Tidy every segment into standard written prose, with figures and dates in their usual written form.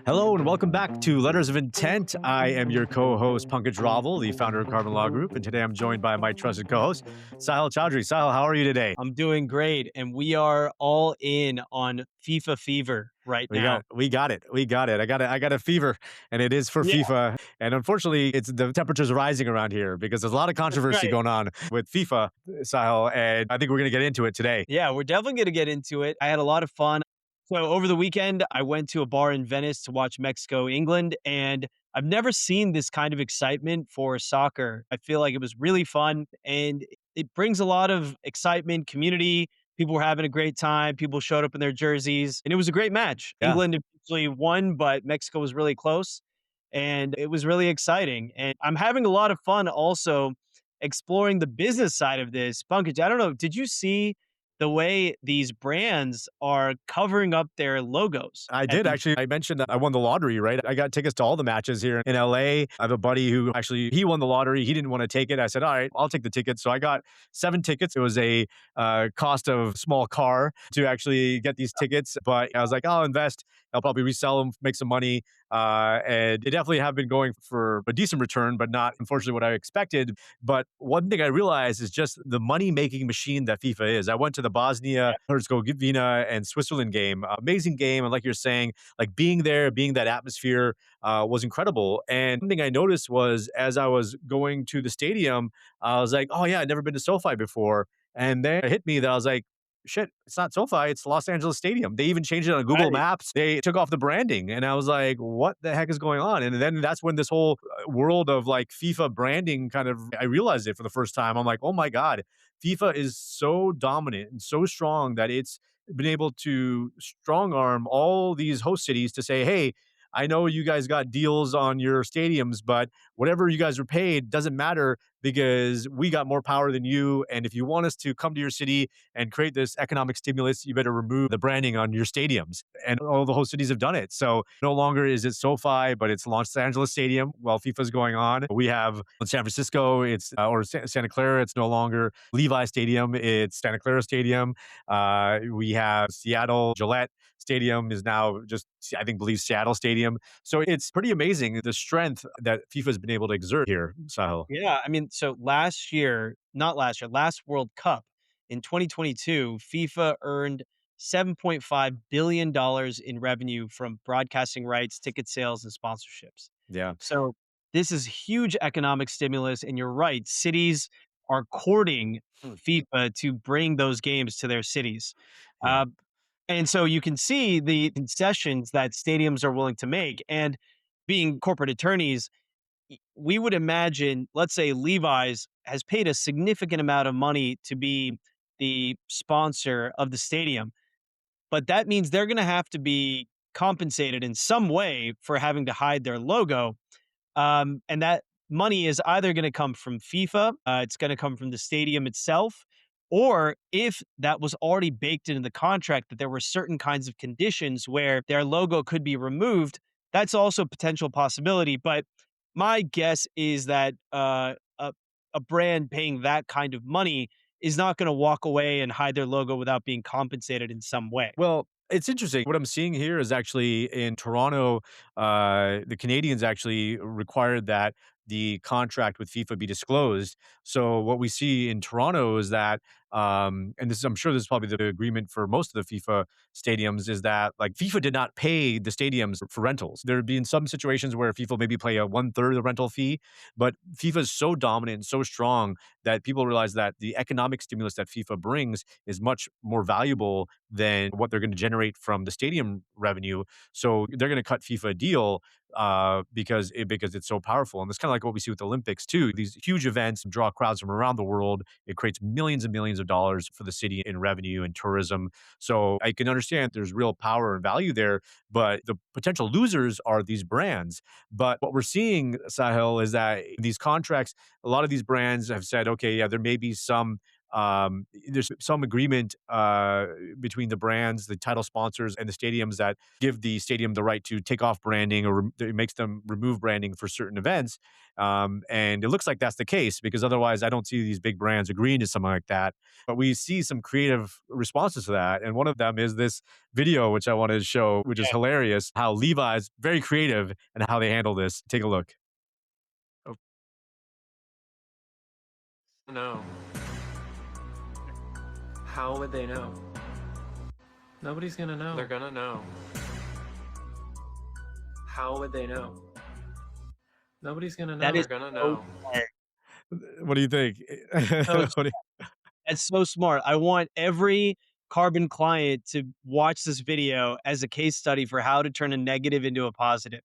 Hello and welcome back to Letters of Intent. I am your co-host Pankaj Raval, the founder of Carbon Law Group, and today I'm joined by my trusted co-host Sahil Chaudhry. Sahil, how are you today? I'm doing great, and we are all in on FIFA fever right We got now. we got it. We got it. I got a fever, and it is for Yeah, FIFA. And unfortunately, it's the temperature's rising around here because there's a lot of that's controversy right. going on with FIFA, Sahil, and I think we're gonna get into it today. Yeah, we're definitely going to get into it. I had a lot of fun. So over the weekend, I went to a bar in Venice to watch Mexico England, and I've never seen this kind of excitement for soccer. I feel like it was really fun, and it brings a lot of excitement, community. People were having a great time. People showed up in their jerseys, and it was a great match. Yeah. England actually won, but Mexico was really close, and it was really exciting. And I'm having a lot of fun also exploring the business side of this. Pankaj, I don't know, did you see the way these brands are covering up their logos I at did these? actually. I mentioned that I won the lottery, right? I got tickets to all the matches here in LA. I have a buddy who actually he won the lottery. He didn't want to take it. I said, "All right, I'll take the tickets." So I got 7 tickets. It was a cost of small car to actually get these tickets, but I was like, "I'll invest. I'll probably resell them, make some money." And they definitely have been going for a decent return, but not unfortunately what I expected. But one thing I realized is just the money making machine that FIFA is. I went to the Bosnia Herzegovina and Switzerland game. Amazing game. And like you're saying, like being there, being that atmosphere was incredible. And one thing I noticed was as I was going to the stadium, I was like, oh yeah, I'd never been to SoFi before. And then it hit me that I was like, shit, it's not SoFi, it's Los Angeles Stadium. They even changed it on Google Right. Maps. They took off the branding. And I was like, what the heck is going on? And then that's when this whole world of like FIFA branding kind of, I realized it for the first time. I'm like, oh my God, FIFA is so dominant and so strong that it's been able to strong arm all these host cities to say, hey, I know you guys got deals on your stadiums, but whatever you guys are paid doesn't matter because we got more power than you. And if you want us to come to your city and create this economic stimulus, you better remove the branding on your stadiums. And all the host cities have done it. So no longer is it SoFi, but it's Los Angeles Stadium while FIFA's going on. We have in San Francisco, it's or Santa Clara, it's no longer Levi Stadium, it's Santa Clara Stadium. We have Seattle, Gillette Stadium is now just, I think, believe Seattle Stadium. So it's pretty amazing the strength that FIFA has been able to exert here, Sahil. Yeah, I mean, so last year, not last year, last World Cup in 2022, FIFA earned $7.5 billion in revenue from broadcasting rights, ticket sales, and sponsorships. Yeah. So this is huge economic stimulus, and you're right, cities are courting FIFA to bring those games to their cities. Yeah. Uh, and so you can see the concessions that stadiums are willing to make. And being corporate attorneys, we would imagine, let's say Levi's has paid a significant amount of money to be the sponsor of the stadium, but that means they're going to have to be compensated in some way for having to hide their logo. And that money is either going to come from FIFA, it's going to come from the stadium itself, or if that was already baked into the contract that there were certain kinds of conditions where their logo could be removed, that's also a potential possibility. But my guess is that a brand paying that kind of money is not going to walk away and hide their logo without being compensated in some way. Well, it's interesting. What I'm seeing here is actually in Toronto, the Canadians actually required that the contract with FIFA be disclosed. So what we see in Toronto is that, and this is, I'm sure this is probably the agreement for most of the FIFA stadiums, is that like FIFA did not pay the stadiums for rentals. There have been some situations where FIFA maybe pay a 1/3 of the rental fee, but FIFA is so dominant and so strong that people realize that the economic stimulus that FIFA brings is much more valuable than what they're going to generate from the stadium revenue. So they're going to cut FIFA a deal because it's so powerful. And it's kind of like what we see with the Olympics too. These huge events draw crowds from around the world. It creates millions and millions of dollars for the city in revenue and tourism. So I can understand there's real power and value there, but the potential losers are these brands. But what we're seeing, Sahil, is that these contracts, a lot of these brands have said, okay, yeah, there may be some there's some agreement between the brands, the title sponsors, and the stadiums that give the stadium the right to take off branding or it makes them remove branding for certain events. And it looks like that's the case because otherwise, I don't see these big brands agreeing to something like that. But we see some creative responses to that. And one of them is this video, which I wanted to show, which is hilarious. How Levi's very creative and how they handle this. Take a look. Oh, No. How would they know? Nobody's gonna know. They're gonna know. How would they know? Nobody's gonna know. That is They're gonna so know. smart. what do you think? So What do That's so smart. I want every carbon client to watch this video as a case study for how to turn a negative into a positive.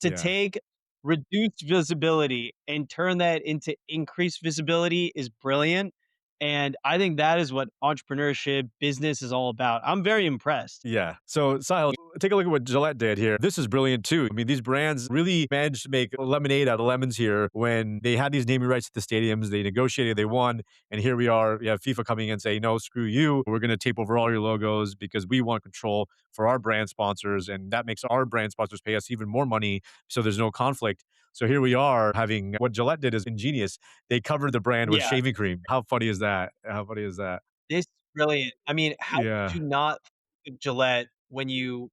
To yeah. take reduced visibility and turn that into increased visibility is brilliant. And I think that is what entrepreneurship business is all about. I'm very impressed. Yeah. So, Sahil, take a look at what Gillette did here. This is brilliant too. I mean, these brands really managed to make lemonade out of lemons here when they had these naming rights at the stadiums. They negotiated, they won, and here we are. We have FIFA coming in and say, "No, screw you. We're going to tape over all your logos because we want control for our brand sponsors, and that makes our brand sponsors pay us even more money, so there's no conflict." So here we are having what Gillette did is ingenious. They covered the brand with Yeah, shaving cream. How funny is that? How funny is that? this is brilliant. I mean, how could Yeah. you not think of Gillette when you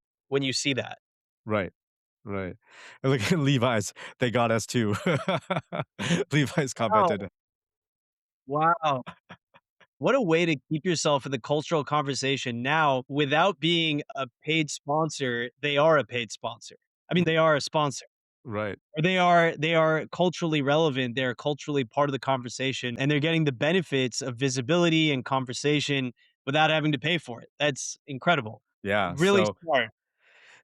see that? Right. Right. And look at Levi's, they got us too. Levi's Wow. commented. Wow. What a way to keep yourself in the cultural conversation now without being a paid sponsor. They are a paid sponsor. I mean, they are a sponsor. Right. Or they are culturally relevant. They're culturally part of the conversation and they're getting the benefits of visibility and conversation without having to pay for it. That's incredible. Yeah, Really so smart.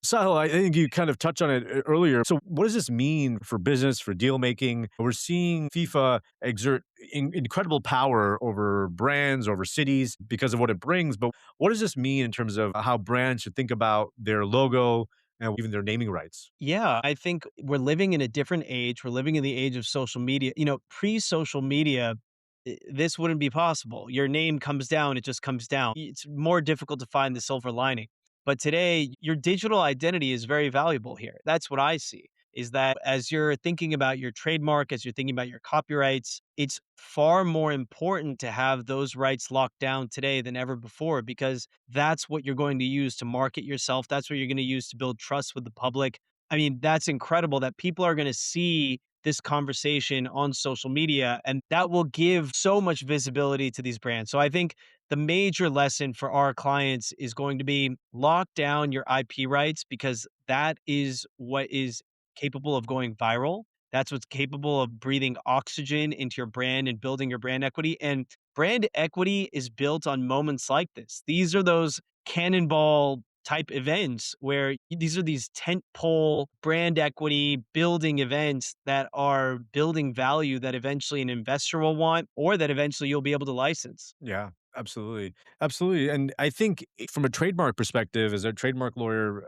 Sahil, I think you kind of touched on it earlier. So, what does this mean for business, for deal making? We're seeing FIFA exert incredible power over brands, over cities because of what it brings. But what does this mean in terms of how brands should think about their logo and even their naming rights? Yeah, I think we're living in a different age. We're living in the age of social media. Pre-social media, this wouldn't be possible. Your name comes down, it just comes down. It's more difficult to find the silver lining. But today, your digital identity is very valuable here. That's what I see. Is that as you're thinking about your trademark, as you're thinking about your copyrights, it's far more important to have those rights locked down today than ever before because that's what you're going to use to market yourself. That's what you're going to use to build trust with the public. I mean, that's incredible that people are going to see this conversation on social media, and that will give so much visibility to these brands. So I think the major lesson for our clients is going to be lock down your IP rights because that is what is capable of going viral. That's what's capable of breathing oxygen into your brand and building your brand equity. And brand equity is built on moments like this. These are those cannonball type events where these are these tent pole brand equity building events that are building value that eventually an investor will want or that eventually you'll be able to license. Yeah, absolutely. Absolutely. And I think from a trademark perspective, as a trademark lawyer,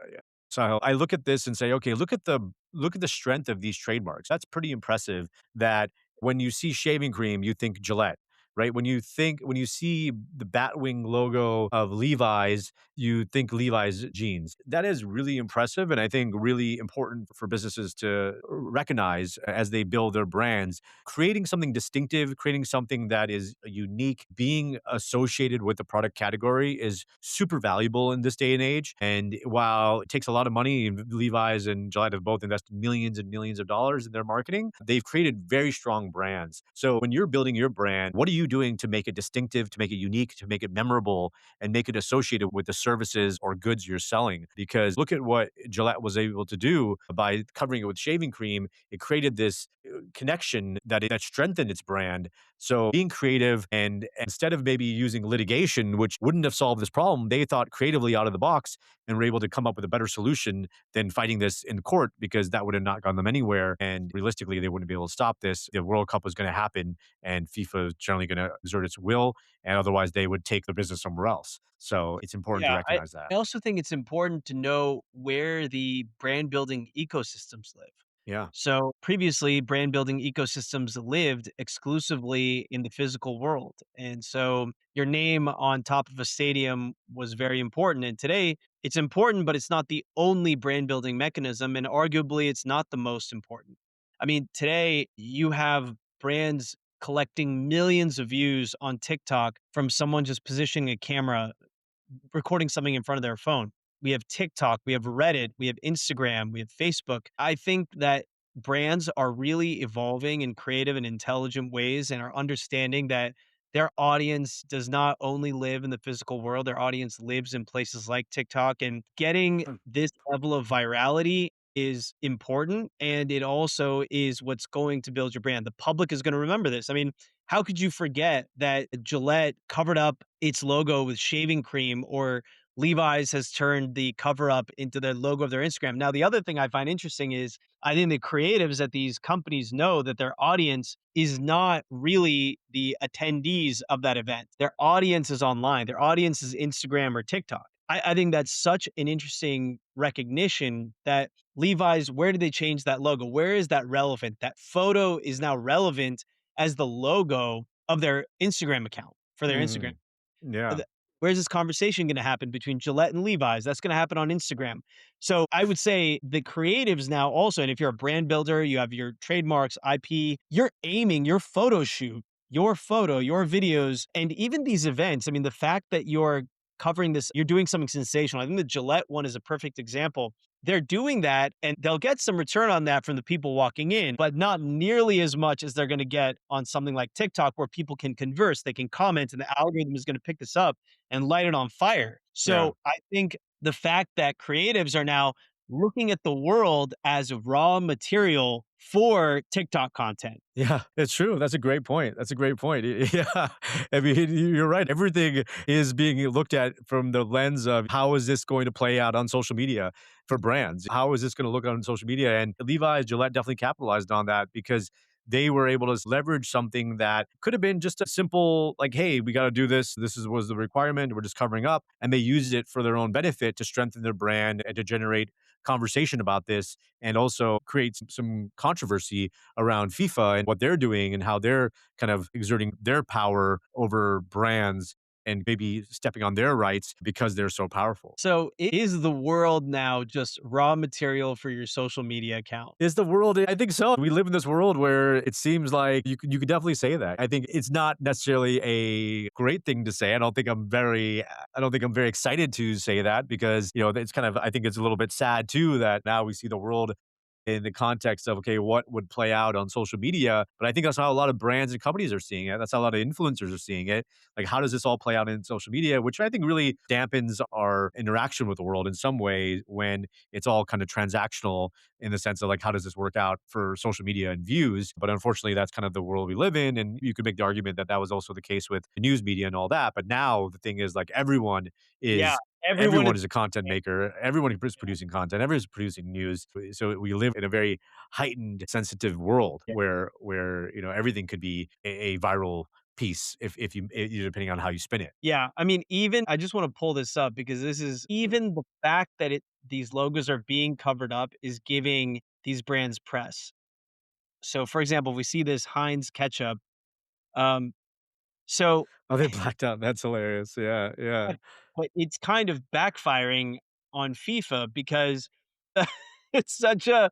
Sahil, I look at this and say, okay, look at the strength of these trademarks. That's pretty impressive that when you see shaving cream, you think Gillette. Right. When you see the Batwing logo of Levi's, you think Levi's jeans. That is really impressive. And I think really important for businesses to recognize as they build their brands creating something distinctive, creating something that is unique, being associated with the product category is super valuable in this day and age. And while it takes a lot of money, and Levi's and Gillette have both invested millions and millions of dollars in their marketing, they've created very strong brands. So when you're building your brand, what are you doing to make it distinctive, to make it unique, to make it memorable, and make it associated with the services or goods you're selling? Because look at what Gillette was able to do by covering it with shaving cream. It created this connection that strengthened its brand. So being creative and instead of maybe using litigation, which wouldn't have solved this problem, they thought creatively out of the box and were able to come up with a better solution than fighting this in court because that would have not gotten them anywhere. And realistically, they wouldn't be able to stop this. The World Cup was going to happen and FIFA is generally going to exert its will. And otherwise, they would take the business somewhere else. So it's important to Yeah, recognize that. I also think it's important to know where the brand building ecosystems live. Yeah. So previously, brand building ecosystems lived exclusively in the physical world. And so your name on top of a stadium was very important. And today, it's important, but it's not the only brand building mechanism. And arguably, it's not the most important. I mean, today, you have brands collecting millions of views on TikTok from someone just positioning a camera recording something in front of their phone. We have TikTok, we have Reddit, we have Instagram, we have Facebook. I think that brands are really evolving in creative and intelligent ways and are understanding that their audience does not only live in the physical world, their audience lives in places like TikTok. And getting this level of virality is important. And it also is what's going to build your brand. The public is going to remember this. I mean, how could you forget that Gillette covered up its logo with shaving cream, or Levi's has turned the cover up into the logo of their Instagram? Now, the other thing I find interesting is I think the creatives at these companies know that their audience is not really the attendees of that event. Their audience is online, their audience is Instagram or TikTok. I think that's such an interesting recognition that Levi's, where did they change that logo? Where is that relevant? That photo is now relevant as the logo of their Instagram account for their Instagram. Mhm. Yeah. Where's this conversation going to happen between Gillette and Levi's? That's going to happen on Instagram. So I would say the creatives now also, and if you're a brand builder, you have your trademarks, IP, you're aiming your photo shoot, your photo, your videos, and even these events. I mean, the fact that you're covering this, you're doing something sensational. I think the Gillette one is a perfect example. They're doing that and they'll get some return on that from the people walking in, but not nearly as much as they're going to get on something like TikTok where people can converse, they can comment, and the algorithm is going to pick this up and light it on fire. Yeah. So I think the fact that creatives are now looking at the world as raw material for TikTok content. Yeah, it's true. That's a great point. That's a great point. Yeah. I mean, you're right. Everything is being looked at from the lens of how is this going to play out on social media for brands? How is this going to look on social media? And Levi's, Gillette definitely capitalized on that because they were able to leverage something that could have been just a simple, like, hey, we got to do this. Was the requirement. We're just covering up. And they used it for their own benefit to strengthen their brand and to generate conversation about this and also create some controversy around FIFA and what they're doing and how they're kind of exerting their power over brands and maybe stepping on their rights because they're so powerful. So is the world now just raw material for your social media account? Is the world? I think so. We live in this world where it seems like you could definitely say that. I think it's not necessarily a great thing to say. I don't think I'm very excited to say that because, it's kind of, I think it's a little bit sad too that now we see the world in the context of, okay, what would play out on social media. But I think that's how a lot of brands and companies are seeing it. That's how a lot of influencers are seeing it. Like, how does this all play out in social media? Which I think really dampens our interaction with the world in some way when it's all kind of transactional in the sense of like, how does this work out for social media and views? But unfortunately, that's kind of the world we live in. And you could make the argument that that was also the case with the news media and all that. But now the thing is like Yeah, is everyone is. everyone is a content maker. Everyone is producing content. Everyone's producing news. So we live in a very heightened, sensitive world where everything could be a viral piece if depending on how you spin it. Yeah, I mean, even I just want to pull this up because this is even the fact that these logos are being covered up is giving these brands press. So, for example, we see this Heinz ketchup. Um, so, Oh, they blacked out. That's hilarious. Yeah, yeah, but it's kind of backfiring on FIFA because it's such a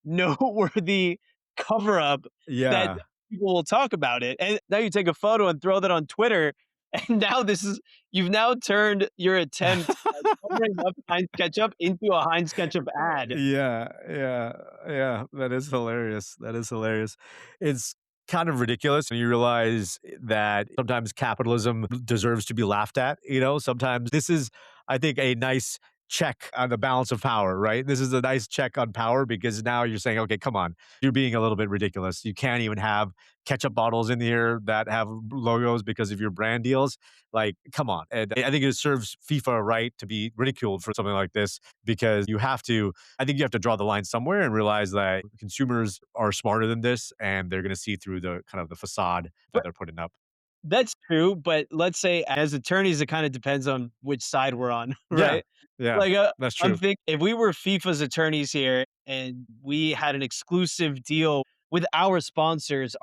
noteworthy cover up that yeah, people will talk about it. And now you take a photo and throw that on Twitter. And now you've now turned your attempt at covering up Heinz ketchup into a Heinz ketchup ad. yeah, yeah, yeah. That is hilarious. That is hilarious. It's kind of ridiculous when you realize that sometimes capitalism deserves to be laughed at. Sometimes this is, I think, a nice check on the balance of power, right? This is a nice check on power because now you're saying, okay, come on, you're being a little bit ridiculous. You can't even have ketchup bottles in here that have logos because of your brand deals. Like, come on. And I think it serves FIFA right to be ridiculed for something like this because I think you have to draw the line somewhere and realize that consumers are smarter than this and they're going to see through the kind of the facade that they're putting up. That's true, but let's say as attorneys, it kind of depends on which side we're on, Yeah. right? Yeah. Like, That's I'm true. thinking if we were FIFA's attorneys here and we had an exclusive deal with our sponsors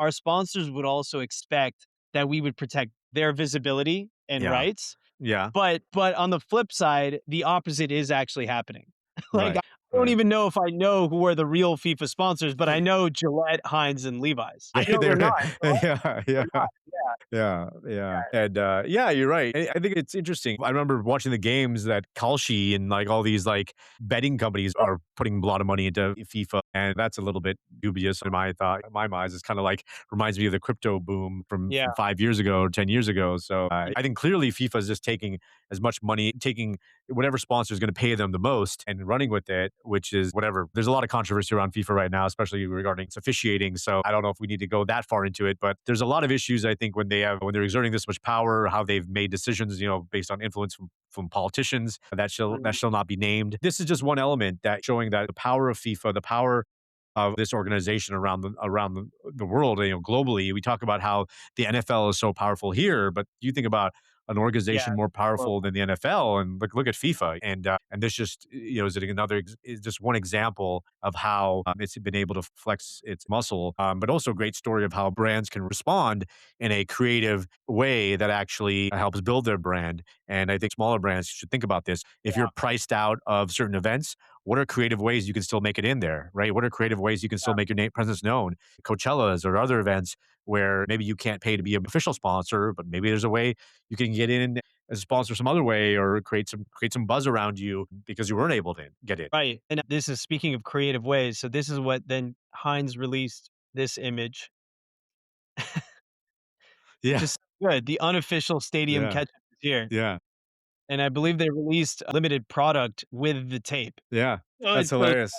would also expect that we would protect their visibility and Yeah. rights. Yeah. But on the flip side, the opposite is actually happening. Like, I Right. don't Right. even know if I know who are the real FIFA sponsors, but I know Gillette, Heinz, and Levi's. I know they're They're not. yeah, They're yeah. not. Yeah. Yeah, yeah, and, yeah, you're right. I think it's interesting. I remember watching the games that Kalshi and, like, all these, like, betting companies are putting a lot of money into FIFA, and that's a little bit dubious in my thought in my minds. It's kinda like reminds me of the crypto boom Yeah. from 5 years ago or 10 years ago, so, Yeah. I think clearly FIFA is just taking as much money taking whatever sponsor is gonna pay them the most and running with it, which is whatever. There's a lot of controversy around FIFA right now, especially regarding its officiating. So I don't know if we need to go that far into it, but there's a lot of issues I think when they're exerting this much power, how they've made decisions, based on influence from politicians that Mhm. shall not be named. This is just one element that showing that the power of FIFA, the power of this organization around the world, globally. We talk about how the NFL is so powerful here, but you think about an Yeah. organization more Well, powerful than the NFL, and look at FIFA, and this just is is just one example of how it's been able to flex its muscle, but also a great story of how brands can respond in a creative way that actually helps build their brand. And I think smaller brands should think about this. If you're yeah. priced out of certain events, what are creative ways you can still make it in there, right? What are creative ways you can still make your name presence known? Coachella's or other events where maybe you can't pay to be an official sponsor, but maybe there's a way you can get in as a sponsor some other way or create some buzz around you because you weren't able to get in. Right. And this is speaking of creative ways. So this is what then Heinz released this image, which Yeah, is good. The unofficial stadium yeah, catch is here. yeah, And I believe they released a limited product with the tape. yeah. Oh, That's it's so hilarious.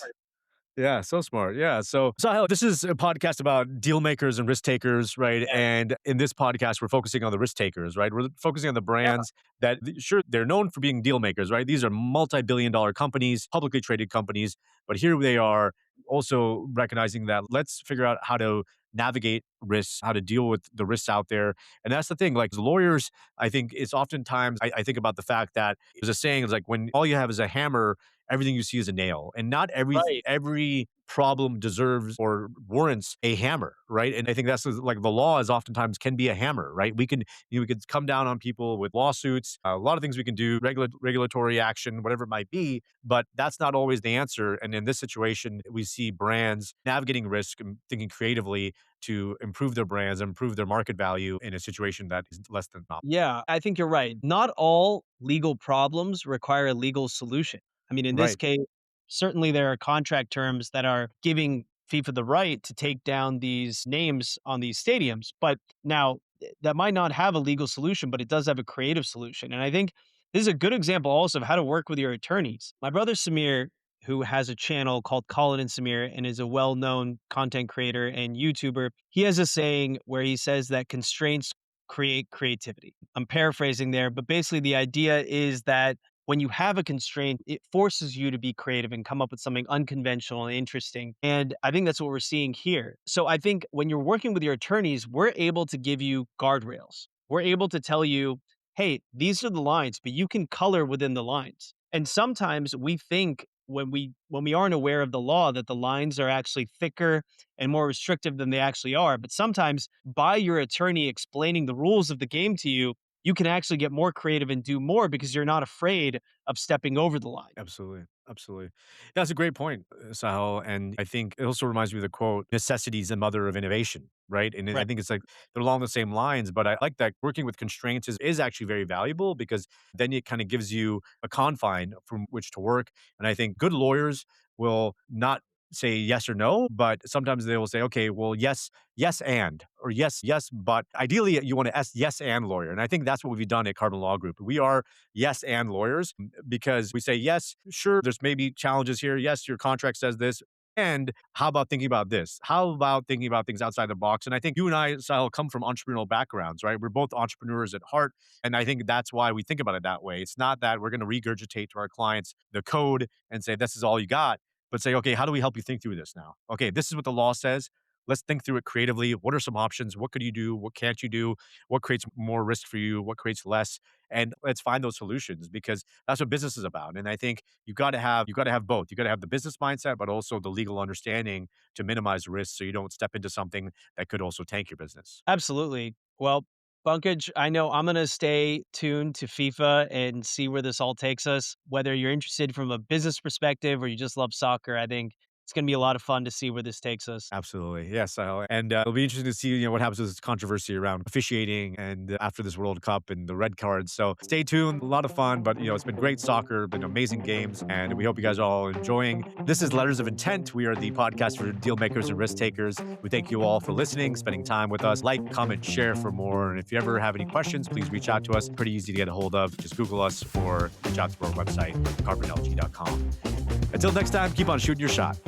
Yeah, so smart. Yeah. So Hal, this is a podcast about deal makers and risk takers, right? yeah, And in this podcast, we're focusing on the risk takers, right? We're focusing on the yeah, brands that, sure, they're known for being deal makers, right? These are multi-billion-dollar companies, publicly traded companies, but here they are also recognizing that let's figure out how to navigate risks, how to deal with the risks out there. And that's the thing, like as lawyers, I think it's oftentimes, I think about the fact that there's a saying, it's like when all you have is a hammer, everything you see is a nail, and not right. every problem deserves or warrants a hammer, right? And I think that's like the law is oftentimes can be a hammer, right? We could come down on people with lawsuits, a lot of things we can do, regulatory action, whatever it might be, but that's not always the answer. And in this situation, we see brands navigating risk and thinking creatively to improve their brands, improve their market value in a situation that is less than optimal. Yeah, I think you're right. Not all legal problems require a legal solution. I mean, in this Right. case, certainly there are contract terms that are giving FIFA the right to take down these names on these stadiums. But now that might not have a legal solution, but it does have a creative solution. And I think this is a good example also of how to work with your attorneys. My brother Samir, who has a channel called Colin and Samir and is a well known content creator and YouTuber, he has a saying where he says that constraints create creativity. I'm paraphrasing there, but basically the idea is that when you have a constraint, it forces you to be creative and come up with something unconventional and interesting. And I think that's what we're seeing here. So I think when you're working with your attorneys, we're able to give you guardrails. We're able to tell you, hey, these are the lines, but you can color within the lines. And sometimes we think when we aren't aware of the law that the lines are actually thicker and more restrictive than they actually are. But sometimes by your attorney explaining the rules of the game to you, you can actually get more creative and do more because you're not afraid of stepping over the line. Absolutely. Absolutely. That's a great point, Sahel. And I think it also reminds me of the quote, necessity is the mother of innovation, right? And I Right. think it's like they're along the same lines, but I like that working with constraints is actually very valuable because then it kind of gives you a confine from which to work. And I think good lawyers will not say yes or no, but sometimes they will say, okay, well, yes, yes, or yes, but ideally you want to yes and lawyer. And I think that's what we've done at Carbon Law Group. We are yes and lawyers because we say, yes, sure, there's maybe challenges here. Yes, your contract says this. And how about thinking about this? How about thinking about things outside the box? And I think you and I, Sahil, come from entrepreneurial backgrounds, right? We're both entrepreneurs at heart. And I think that's why we think about it that way. It's not that we're going to regurgitate to our clients the code and say, this is all you got, but say, okay, how do we help you think through this now? Okay, this is what the law says. Let's think through it creatively. What are some options? What could you do? What can't you do? What creates more risk for you? What creates less? And let's find those solutions, because that's what business is about. And I think you got to have both. You got to have the business mindset, but also the legal understanding to minimize risk, so you don't step into something that could also tank your business. Absolutely. Well, Bunkage, I know I'm going to stay tuned to FIFA and see where this all takes us. Whether you're interested from a business perspective or you just love soccer, I think it's going to be a lot of fun to see where this takes us. Absolutely. Yes. And it'll be interesting to see, what happens with this controversy around officiating and after this World Cup and the red cards. So stay tuned. A lot of fun, but, it's been great soccer, been amazing games, and we hope you guys are all enjoying. This is Letters of Intent. We are the podcast for deal makers and risk takers. We thank you all for listening, spending time with us. Like, comment, share for more. And if you ever have any questions, please reach out to us. Pretty easy to get a hold of. Just Google us or reach out to our website, carbonlg.com. Until next time, keep on shooting your shot.